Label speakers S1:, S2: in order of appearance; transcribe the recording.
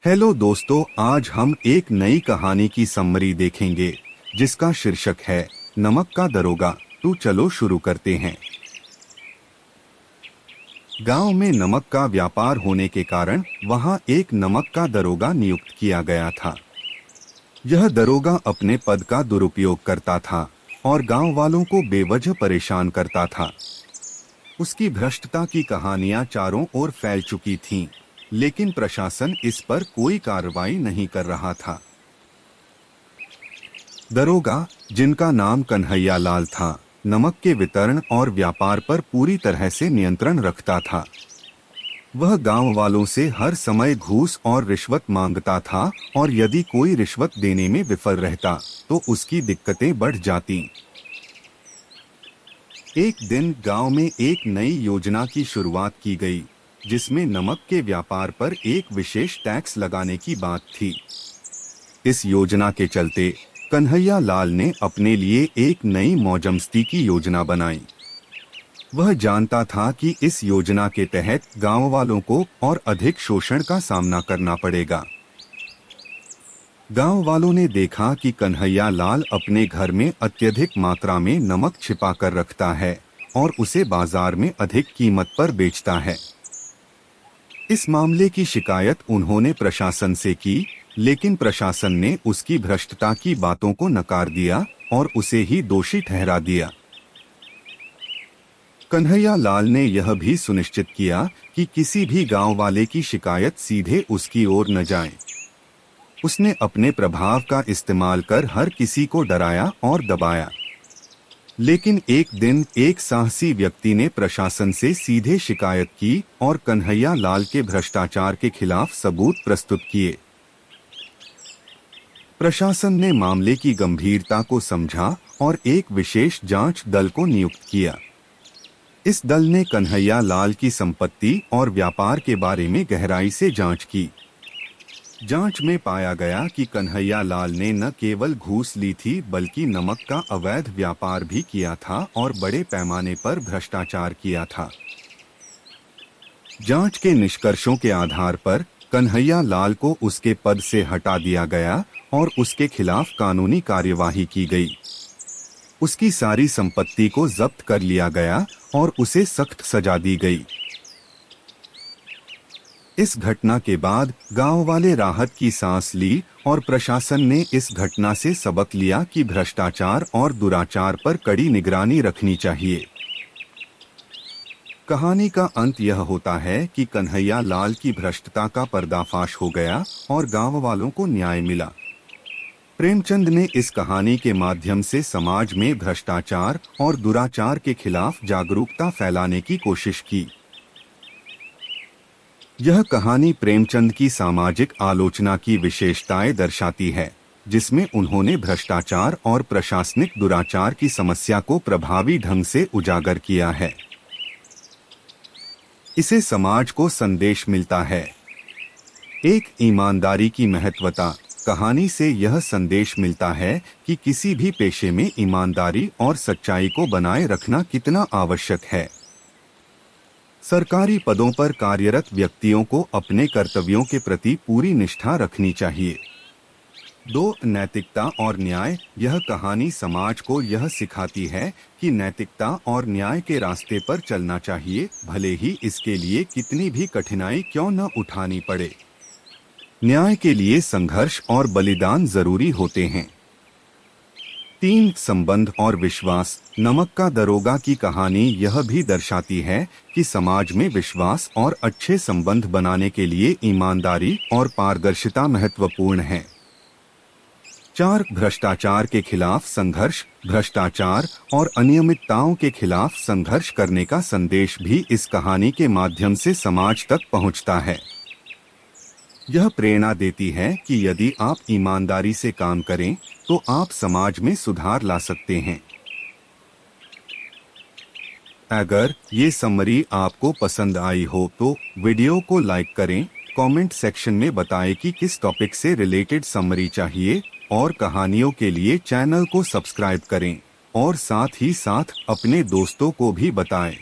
S1: Hello दोस्तों, आज हम एक नई कहानी की समरी देखेंगे जिसका शीर्षक है नमक का दरोगा। तो चलो शुरू करते हैं। गांव में नमक का व्यापार होने के कारण वहां एक नमक का दरोगा नियुक्त किया गया था। यह दरोगा अपने पद का दुरुपयोग करता था और गांव वालों को बेवजह परेशान करता था। उसकी भ्रष्टता की कहानियां चारों ओर फैल चुकी थीं, लेकिन प्रशासन इस पर कोई कार्रवाई नहीं कर रहा था। दरोगा, जिनका नाम कन्हैया लाल था, नमक के वितरण और व्यापार पर पूरी तरह से नियंत्रण रखता था। वह गांव वालों से हर समय घूस और रिश्वत मांगता था और यदि कोई रिश्वत देने में विफल रहता तो उसकी दिक्कतें बढ़ जाती। एक दिन गांव में एक नई योजना की शुरुआत की गई, जिसमें नमक के व्यापार पर एक विशेष टैक्स लगाने की बात थी। इस योजना के चलते कन्हैया लाल ने अपने लिए एक नई मौजमस्ती की योजना बनाई। वह जानता था कि इस योजना के तहत गांव वालों को और अधिक शोषण का सामना करना पड़ेगा। गांव वालों ने देखा कि कन्हैया लाल अपने घर में अत्यधिक मात्रा में नमक छिपा कर रखता है और उसे बाजार में अधिक कीमत पर बेचता है। इस मामले की शिकायत उन्होंने प्रशासन से की, लेकिन प्रशासन ने उसकी भ्रष्टता की बातों को नकार दिया और उसे ही दोषी ठहरा दिया। कन्हैया लाल ने यह भी सुनिश्चित किया कि किसी भी गांव वाले की शिकायत सीधे उसकी ओर न जाए। उसने अपने प्रभाव का इस्तेमाल कर हर किसी को डराया और दबाया। लेकिन एक दिन एक साहसी व्यक्ति ने प्रशासन से सीधे शिकायत की और कन्हैया लाल के भ्रष्टाचार के खिलाफ सबूत प्रस्तुत किए। प्रशासन ने मामले की गंभीरता को समझा और एक विशेष जांच दल को नियुक्त किया। इस दल ने कन्हैया लाल की संपत्ति और व्यापार के बारे में गहराई से जांच की। जांच में पाया गया कि कन्हैया लाल ने न केवल घूस ली थी बल्कि नमक का अवैध व्यापार भी किया था और बड़े पैमाने पर भ्रष्टाचार किया था। जांच के निष्कर्षों के आधार पर कन्हैया लाल को उसके पद से हटा दिया गया और उसके खिलाफ कानूनी कार्यवाही की गई। उसकी सारी संपत्ति को जब्त कर लिया गया और उसे सख्त सजा दी गई। इस घटना के बाद गांव वाले राहत की सांस ली और प्रशासन ने इस घटना से सबक लिया कि भ्रष्टाचार और दुराचार पर कड़ी निगरानी रखनी चाहिए। कहानी का अंत यह होता है कि कन्हैया लाल की भ्रष्टता का पर्दाफाश हो गया और गांव वालों को न्याय मिला। प्रेमचंद ने इस कहानी के माध्यम से समाज में भ्रष्टाचार और दुराचार के खिलाफ जागरूकता फैलाने की कोशिश की। यह कहानी प्रेमचंद की सामाजिक आलोचना की विशेषताएं दर्शाती है, जिसमें उन्होंने भ्रष्टाचार और प्रशासनिक दुराचार की समस्या को प्रभावी ढंग से उजागर किया है। इसे समाज को संदेश मिलता है। एक ईमानदारी की महत्वता। कहानी से यह संदेश मिलता है कि किसी भी पेशे में ईमानदारी और सच्चाई को बनाए रखना कितना आवश्यक है। सरकारी पदों पर कार्यरत व्यक्तियों को अपने कर्तव्यों के प्रति पूरी निष्ठा रखनी चाहिए। 2. नैतिकता और न्याय। यह कहानी समाज को यह सिखाती है कि नैतिकता और न्याय के रास्ते पर चलना चाहिए, भले ही इसके लिए कितनी भी कठिनाई क्यों न उठानी पड़े। न्याय के लिए संघर्ष और बलिदान जरूरी होते हैं। 3. संबंध और विश्वास। नमक का दरोगा की कहानी यह भी दर्शाती है कि समाज में विश्वास और अच्छे संबंध बनाने के लिए ईमानदारी और पारदर्शिता महत्वपूर्ण है। 4. भ्रष्टाचार के खिलाफ संघर्ष। भ्रष्टाचार और अनियमितताओं के खिलाफ संघर्ष करने का संदेश भी इस कहानी के माध्यम से समाज तक पहुंचता है। यह प्रेरणा देती है कि यदि आप ईमानदारी से काम करें तो आप समाज में सुधार ला सकते हैं। अगर ये समरी आपको पसंद आई हो तो वीडियो को लाइक करें, कमेंट सेक्शन में बताएं कि किस टॉपिक से रिलेटेड समरी चाहिए और कहानियों के लिए चैनल को सब्सक्राइब करें और साथ ही साथ अपने दोस्तों को भी बताएं।